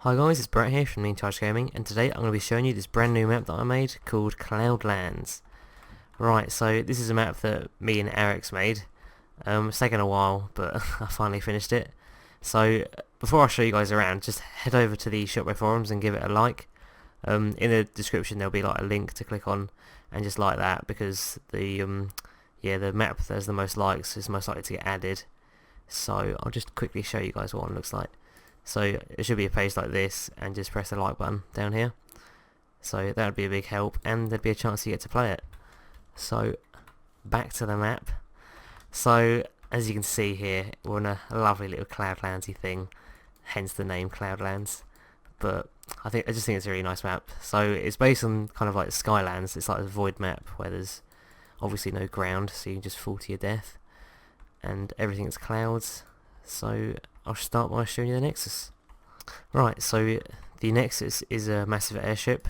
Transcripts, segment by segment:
Hi guys, it's Brett here from Charge Gaming, and today I'm going to be showing you this brand new map that I made called Cloudlands. Right, so this is a map that me and Eric's made. It's taken a while, but I finally finished it. So before I show you guys around, just head over to the Shotbow forums and give it a like. In the description there'll be like a link to click on, and just like that, because the map that has the most likes is most likely to get added. So I'll just quickly show you guys what one looks like. So it should be a page like this, and just press the like button down here. So that would be a big help, and there'd be a chance you get to play it. So back to the map. So as you can see here, we're on a lovely little Cloudlandsy thing, hence the name Cloudlands. But I just think it's a really nice map. So it's based on kind of like Skylands. It's like a void map where there's obviously no ground, so you can just fall to your death, and everything's clouds. So I'll start by showing you the Nexus. Right, so the Nexus is a massive airship,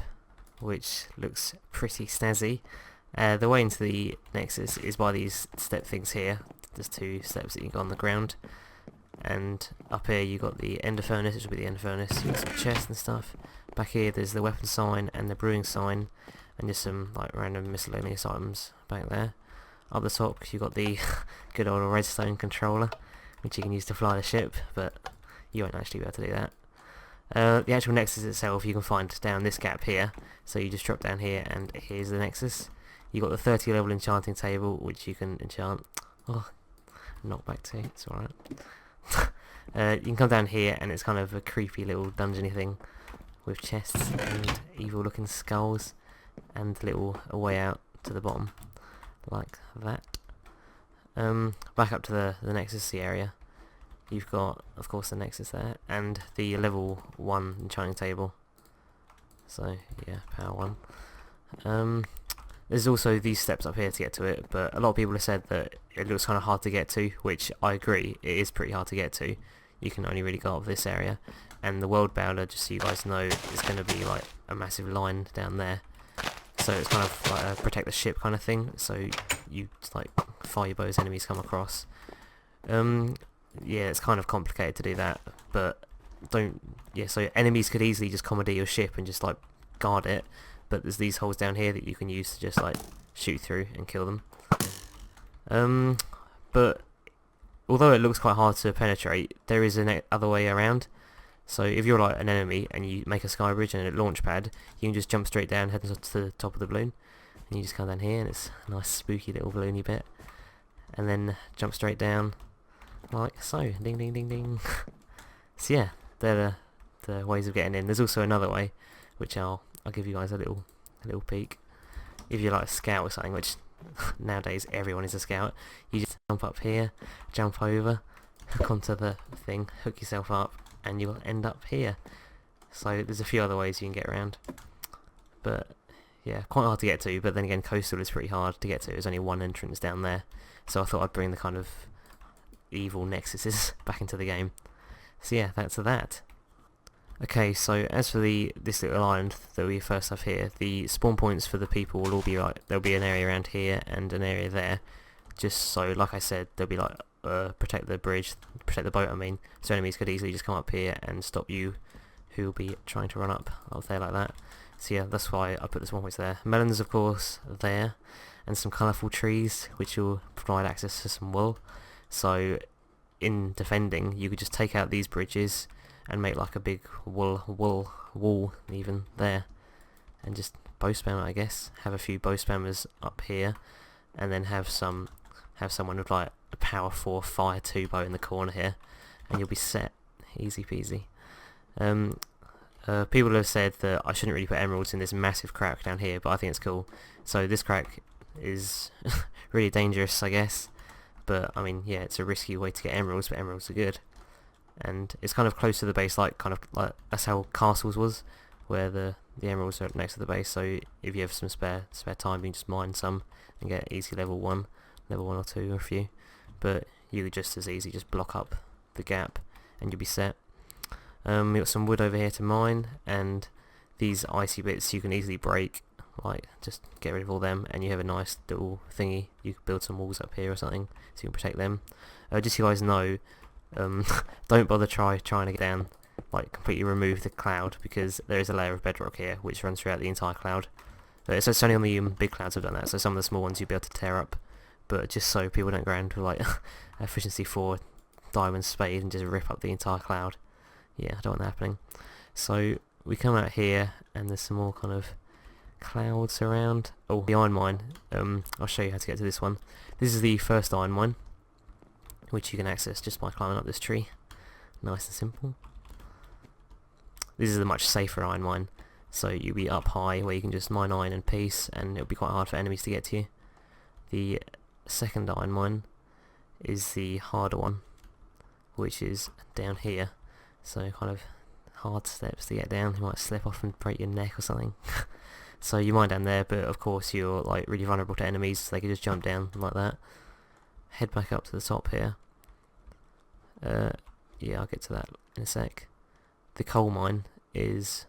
which looks pretty snazzy. The way into the Nexus is by these step things here. There's two steps that you can go on the ground, and up here you got the ender furnace, which will be the ender furnace. You got some chests and stuff. Back here there's the weapon sign and the brewing sign, and just some like random miscellaneous items back there. Up the top you got the good old redstone controller, which you can use to fly the ship, but you won't actually be able to do that. The actual Nexus itself you can find down this gap here, so you just drop down here and here's the Nexus. You got the 30 level enchanting table, which you can enchant. Oh, knock back to, it's alright. You can come down here and it's kind of a creepy little dungeony thing with chests and evil looking skulls, and a way out to the bottom like that. Back up to the Nexus area, you've got of course the Nexus there, and the level 1 enchanting table. So yeah, power 1. There's also these steps up here to get to it, but a lot of people have said that it looks kind of hard to get to, which I agree, it is pretty hard to get to. You can only really go up this area, and the world boundary, just so you guys know, is going to be like a massive line down there. So it's kind of like a protect the ship kind of thing, so you like fire your bow as enemies come across. Yeah, it's kind of complicated to do that, but so enemies could easily just commandeer your ship and just like guard it, but there's these holes down here that you can use to just like shoot through and kill them. But although it looks quite hard to penetrate, there is other way around. So if you're like an enemy and you make a sky bridge and a launch pad, you can just jump straight down, head to the top of the balloon, and you just come down here, and it's a nice spooky little balloony bit, and then jump straight down like so. Ding ding ding ding. So yeah, they're the ways of getting in. There's also another way, which I'll give you guys a little peek. If you're like a scout or something, which nowadays everyone is a scout, you just jump up here, jump over, hook onto the thing, hook yourself up, and you'll end up here. So there's a few other ways you can get around, but yeah, quite hard to get to. But then again, coastal is pretty hard to get to. There's only one entrance down there, so I thought I'd bring the kind of evil Nexuses back into the game. So yeah, that's that. Okay, so as for this little island that we first have here, the spawn points for the people will all be like, there'll be an area around here and an area there, just so, like I said, there'll be like protect the boat I mean, so enemies could easily just come up here and stop you, who will be trying to run up there like that. So yeah, that's why I put the spawn points there. Melons of course there, and some colourful trees which will provide access to some wool. So in defending, you could just take out these bridges and make like a big wall even there, and just bow spam it, I guess. Have a few bow spammers up here, and then have someone with like a power 4 fire 2 bow in the corner here, and you'll be set. Easy peasy. People have said that I shouldn't really put emeralds in this massive crack down here, but I think it's cool. So this crack is really dangerous, I guess, but I mean, yeah, it's a risky way to get emeralds, but emeralds are good. And it's kind of close to the base, like that's how castles was, where the emeralds are next to the base. So if you have some spare time, you can just mine some and get easy level 1 or 2 or a few. But you could just as easy just block up the gap and you'll be set. We got some wood over here to mine, and these icy bits you can easily break. Like, just get rid of all them, and you have a nice little thingy. You can build some walls up here or something, so you can protect them. Just so you guys know, don't bother trying to get down like completely remove the cloud, because there is a layer of bedrock here which runs throughout the entire cloud. So it's only on the big clouds I've done that, so some of the small ones you'll be able to tear up, but just so people don't go around with like efficiency 4 diamond spade and just rip up the entire cloud. Yeah, I don't want that happening. So we come out here and there's some more kind of clouds around. Oh, the iron mine. I'll show you how to get to this one. This is the first iron mine, which you can access just by climbing up this tree. Nice and simple. This is a much safer iron mine, so you'll be up high where you can just mine iron in peace, and it'll be quite hard for enemies to get to you. The second iron mine is the harder one, which is down here, so kind of hard steps to get down. You might slip off and break your neck or something. So you mine down there, but of course you're like really vulnerable to enemies, so they can just jump down like that. Head back up to the top here. Yeah, I'll get to that in a sec. The coal mine is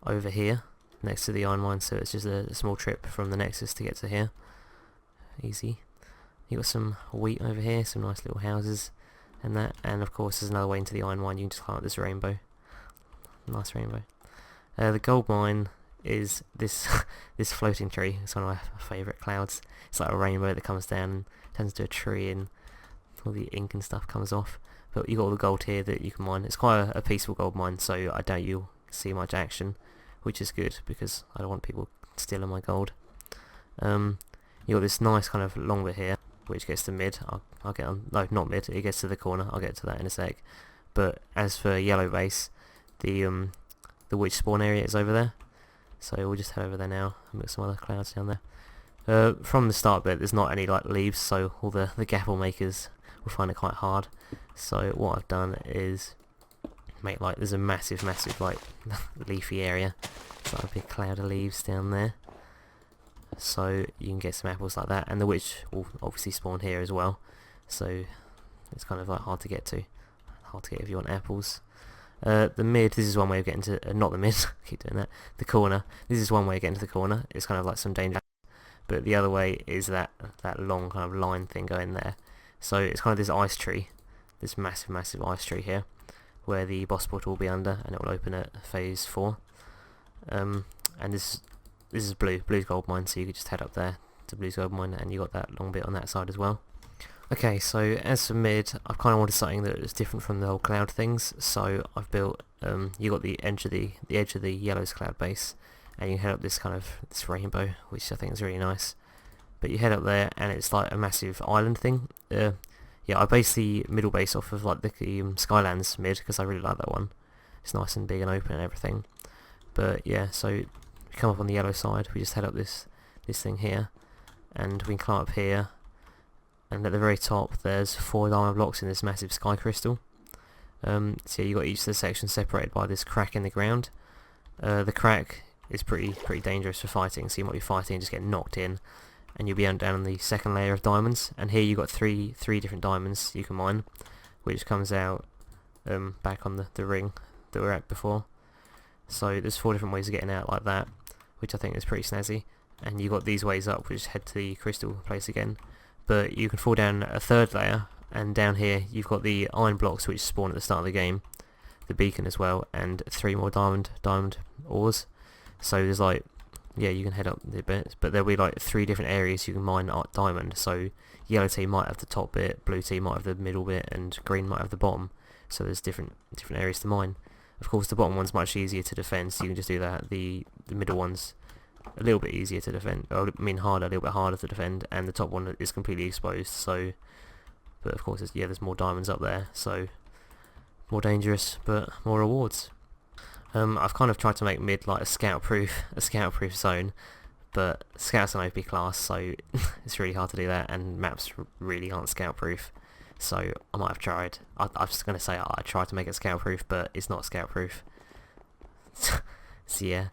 over here next to the iron mine, so it's just a small trip from the Nexus to get to here. Easy. You got some wheat over here, some nice little houses and that, and of course there's another way into the iron mine. You can just climb up this rainbow. Nice rainbow. The gold mine is this this floating tree. It's one of my favourite clouds. It's like a rainbow that comes down and turns into a tree, and all the ink and stuff comes off. But you got all the gold here that you can mine. It's quite a peaceful gold mine, so I doubt you'll see much action, which is good because I don't want people stealing my gold. You got this nice kind of long bit here, which gets to mid. I'll get on. No, not mid. It gets to the corner. I'll get to that in a sec. But as for yellow base, the witch spawn area is over there. So we'll just head over there now. I've got some other clouds down there. From the start bit, there's not any like leaves, so all the gapple makers will find it quite hard. So what I've done is make like there's a massive like leafy area. It's like a big cloud of leaves down there. So you can get some apples like that, and the witch will obviously spawn here as well. So it's kind of like hard to get to. Hard to get if you want apples. The mid, this is one way of getting to, not the mid, keep doing that, the corner. This is one way of getting to the corner. It's kind of like some danger, but the other way is that long kind of line thing going there. So it's kind of this ice tree, this massive ice tree here, where the boss portal will be under, and it will open at phase 4. And this is Blue's gold mine, so you could just head up there to Blue's gold mine, and you got that long bit on that side as well. Okay, so as for mid, I kind of wanted something that was different from the whole cloud things, so I've built, you got the edge of the yellow's cloud base, and you head up this kind of, this rainbow, which I think is really nice. But you head up there, and it's like a massive island thing. Yeah, I based the middle base off of like the Skylands mid, because I really like that one. It's nice and big and open and everything. But yeah, so we come up on the yellow side, we just head up this thing here, and we can climb up here. And at the very top there's 4 diamond blocks in this massive sky crystal. So you got each of the sections separated by this crack in the ground. The crack is pretty dangerous for fighting, so you might be fighting and just get knocked in, and you'll be down on the second layer of diamonds. And here you got three different diamonds you can mine, which comes out back on the ring that we were at before. So there's 4 different ways of getting out like that, which I think is pretty snazzy. And you got these ways up, which head to the crystal place again. But you can fall down a 3rd layer, and down here you've got the iron blocks which spawn at the start of the game, the beacon as well, and 3 more diamond ores. So there's like, yeah, you can head up the bit, but there'll be like 3 different areas you can mine diamond. So yellow team might have the top bit, blue team might have the middle bit, and green might have the bottom. So there's different areas to mine. Of course the bottom one's much easier to defend, so you can just do that. The middle one's a little bit easier to defend, or I mean harder, a little bit harder to defend, and the top one is completely exposed. So, but of course, there's more diamonds up there, so more dangerous, but more rewards. I've kind of tried to make mid like a scout-proof zone, but scout's an OP class, so it's really hard to do that, and maps really aren't scout-proof. So I might have tried. I'm just gonna say I tried to make it scout-proof, but it's not scout-proof. So yeah,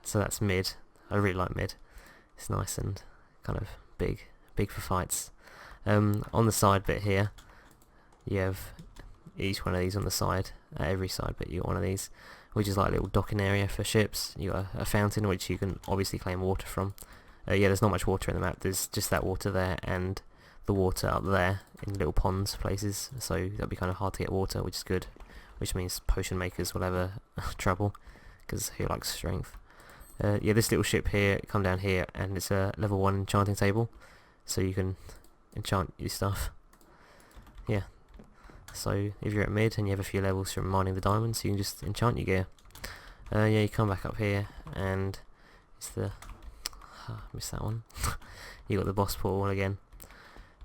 so that's mid. I really like mid. It's nice and kind of big for fights. On the side bit here, you have each one of these on the side. At every side bit you got one of these, which is like a little docking area for ships. You got a fountain which you can obviously claim water from. Yeah, there's not much water in the map. There's just that water there and the water up there in little ponds places. So that'd be kind of hard to get water, which is good. which means potion makers will have trouble, because who likes strength? Yeah, this little ship here, come down here, and it's a level 1 enchanting table, so you can enchant your stuff. Yeah, so if you're at mid and you have a few levels from mining the diamonds, you can just enchant your gear. Yeah, you come back up here, and it's the... missed that one. You got the boss portal again.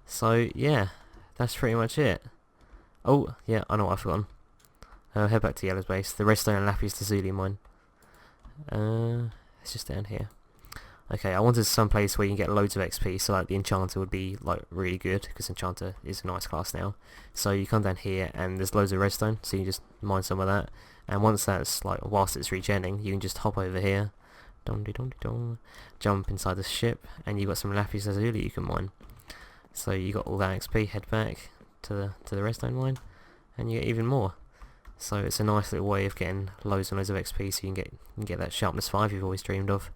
So, yeah, that's pretty much it. Oh, yeah, I know what I've forgotten. Head back to Yellow's base. The redstone and lapis lazuli mine. It's just down here. Okay, I wanted some place where you can get loads of XP, so like the enchanter would be like really good, because enchanter is a nice class now. So you come down here and there's loads of redstone, so you can just mine some of that. And once that's like, whilst it's regenning, you can just hop over here, jump inside the ship, and you've got some lapis lazuli you can mine. So you got all that XP, head back to the redstone mine, and you get even more. So it's a nice little way of getting loads and loads of XP, so you can get that sharpness 5 you've always dreamed of.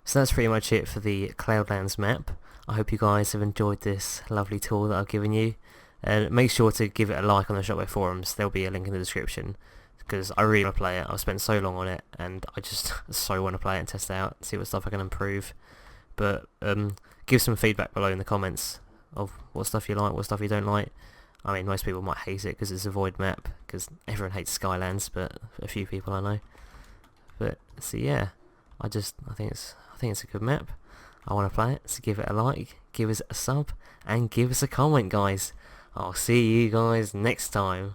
So that's pretty much it for the Cloudlands map. I hope you guys have enjoyed this lovely tour that I've given you. Make sure to give it a like on the Shotbow forums. There'll be a link in the description, because I really want to play it. I've spent so long on it, and I just so want to play it and test it out, see what stuff I can improve. But give some feedback below in the comments of what stuff you like, what stuff you don't like. I mean, most people might hate it because it's a void map, because everyone hates Skylands, but a few people I know. But so yeah, I think it's a good map. I want to play it, so give it a like, give us a sub, and give us a comment, guys. I'll see you guys next time.